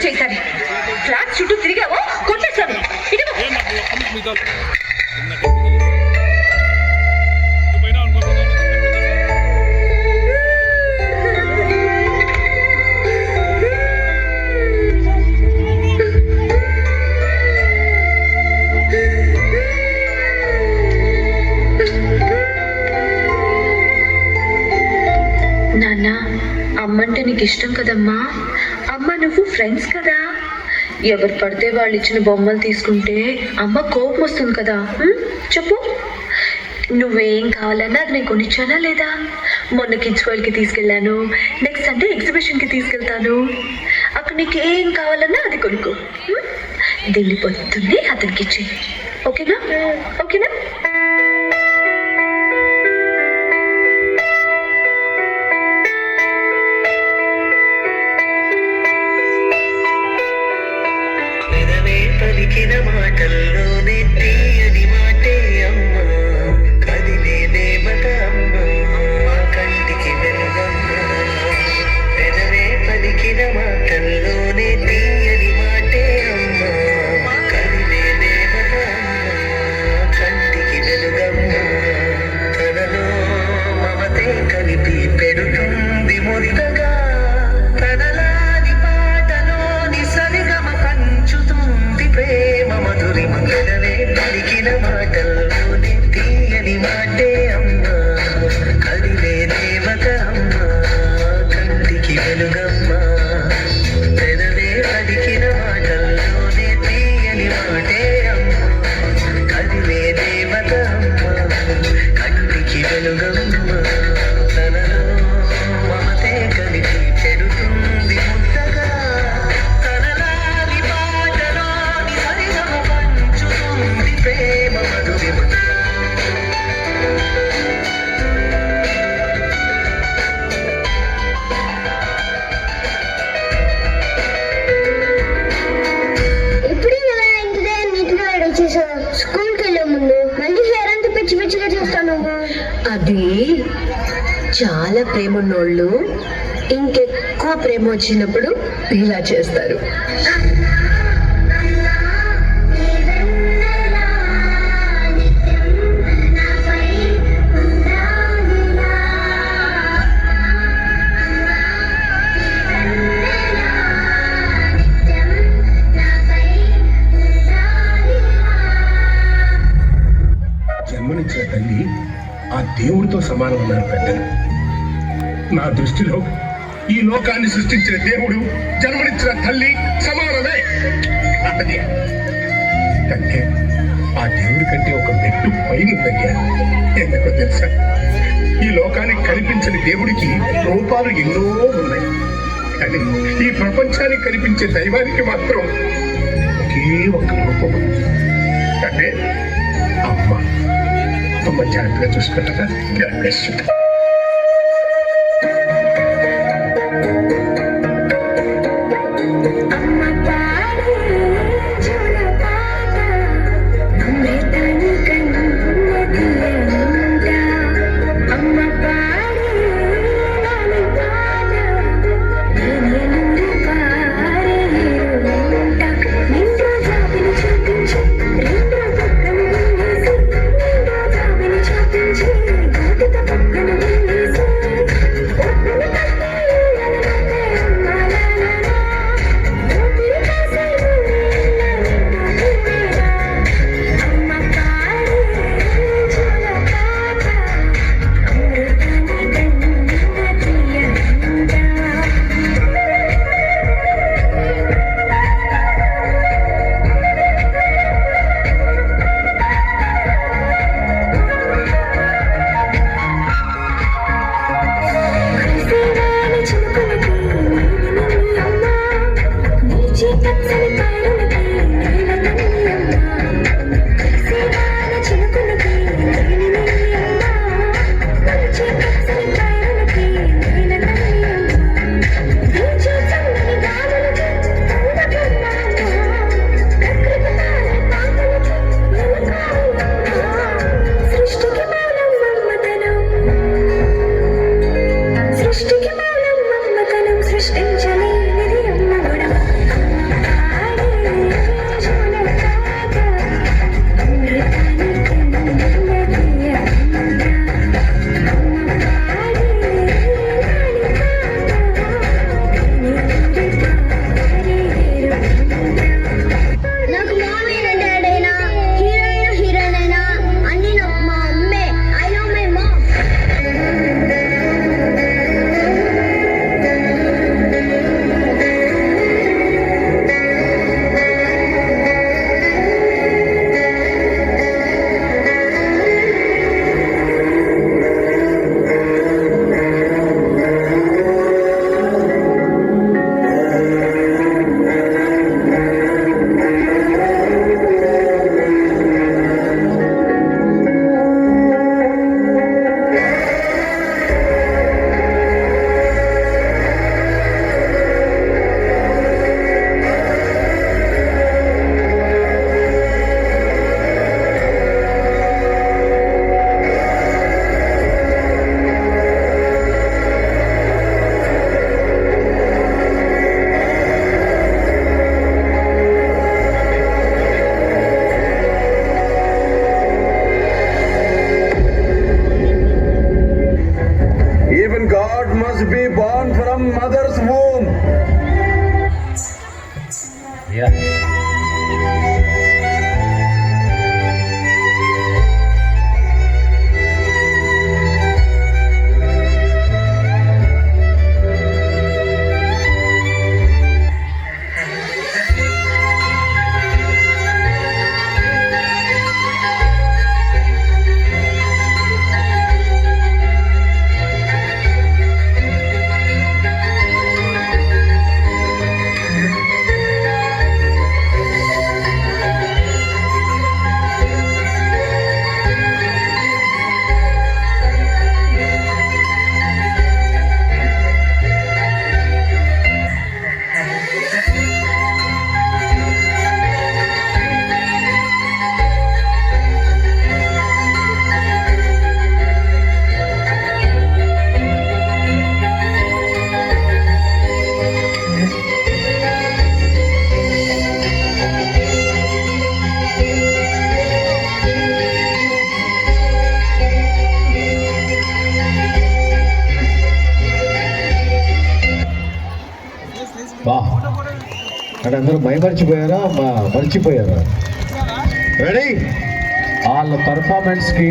చేశాను. ఫ్లాట్ చుట్టూ తిరిగావో కొట్టేశాను. నాన్న, అమ్మంటే నీకు ఇష్టం కదమ్మా. అమ్మ నువ్వు ఫ్రెండ్స్ కదా. ఎవరు పడితే వాళ్ళు ఇచ్చిన బొమ్మలు తీసుకుంటే అమ్మ కోపం వస్తుంది కదా. చెప్పు, నువ్వేం కావాలన్నా అది నేను కొనిచ్చానా లేదా? మొన్న కిడ్స్ వరల్డ్కి తీసుకెళ్ళాను, నెక్స్ట్ సండే ఎగ్జిబిషన్కి తీసుకెళ్తాను. అక్కడ నీకు ఏం కావాలన్నా అది కొనుక్కో. దీన్ని పొద్దున్నే అతనికి ఇచ్చే. ఓకేనా? ఓకేనా? పలికిన మాటల్లోనే తీయని మాటే అమ్మ, కదిలే దేవత అమ్మ, మా కంటికి వెలుగమ్మ. పెదవే పలికిన మాటల్లోనే తీయని మాటే అమ్మ, కదిలే దేవత అమ్మ, కంటికి వెలుగమ్మ. తనలో మమతే కలిపి పెడుతుంది మురితగా, తనలాని పాటలోని సరిగమ పంచుతుంది ప్రేమ మధురిమ. పెదవే పలికిన మాటల్లోనే తీయని మాటే అమ్మ, కదిలే దేవత అమ్మ, కంటికి వెలుగమ్మ. పెదవే పలికిన మాటల్లోనే తీయని మాటే అమ్మ, కదిలే దేవత అమ్మ, కంటికి వెలుగమ్మ. తనలో మమతే కలిపి పెడుతుంది ముద్దగా, తనలాని పాటలోని సరిగమ పంచుతుంది ప్రేమ మధురిమ. ఇప్పుడు ఇలా ఇంటి దగ్గర నీట్గా వచ్చేసావు. స్కూల్కి వెళ్ళే ముందు మళ్ళీ హెయిర్ అంతా పిచ్చి పిచ్చిగా చేస్తావు నువ్వు. అది చాలా ప్రేమ ఉన్నోళ్ళు ఇంకెక్కువ ప్రేమ వచ్చినప్పుడు ఇలా చేస్తారు. జన్మనిచ్చిన తల్లి ఆ దేవుడితో సమానమన్నారు పెద్దలు. నా దృష్టిలో ఈ లోకాన్ని సృష్టించిన దేవుడు జన్మనిచ్చిన తల్లి సమానమే. అది కంటే ఆ దేవుడి కంటే ఒక మెట్టు పైన తగ్గారు. ఎందుకో తెలుసా? ఈ లోకానికి కనిపించని దేవుడికి రూపాలు ఎన్నో ఉన్నాయి, కానీ ఈ ప్రపంచానికి కనిపించే దైవానికి మాత్రం ఒకే ఒక్క రూపం ఉంది. అంటే అమ్మ. అమ్మ జాగ్రత్తగా చూసుకుంటారా? Thank you. must be born from mother's womb. Yeah. బా అంటే అందరూ మైమర్చిపోయారా మర్చిపోయారా? రెడీ? వాళ్ళ పర్ఫార్మెన్స్కి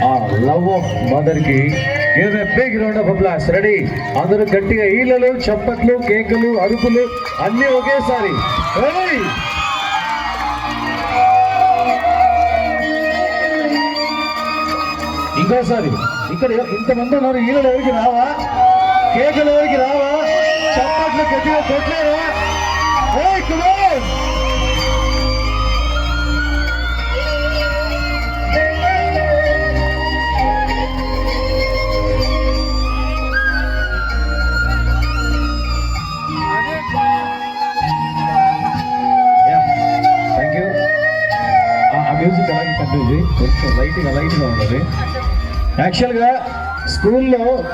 ఆ లవ్ ఆఫ్ మదర్కి give a big round of applause. Ready? అందరూ గట్టిగా ఈలలు, చప్పట్లు, కేకలు, అరుపులు అన్నీ ఒకేసారి. రెడీ? ఇంకోసారి. ఇక్కడ ఇంతమంది ఉన్నారు, ఈలలు ఎవరికి రావా? కేకలు ఎవరికి రావా? చప్పట్లు గట్టిగా కొట్టలేరా? Hey, come on! Thank you. ఆ మ్యూజిక్ అలాగే కంటిన్యూ చేయి, కొంచెం లైట్గా ఉన్నది. యాక్చువల్గా స్కూల్లో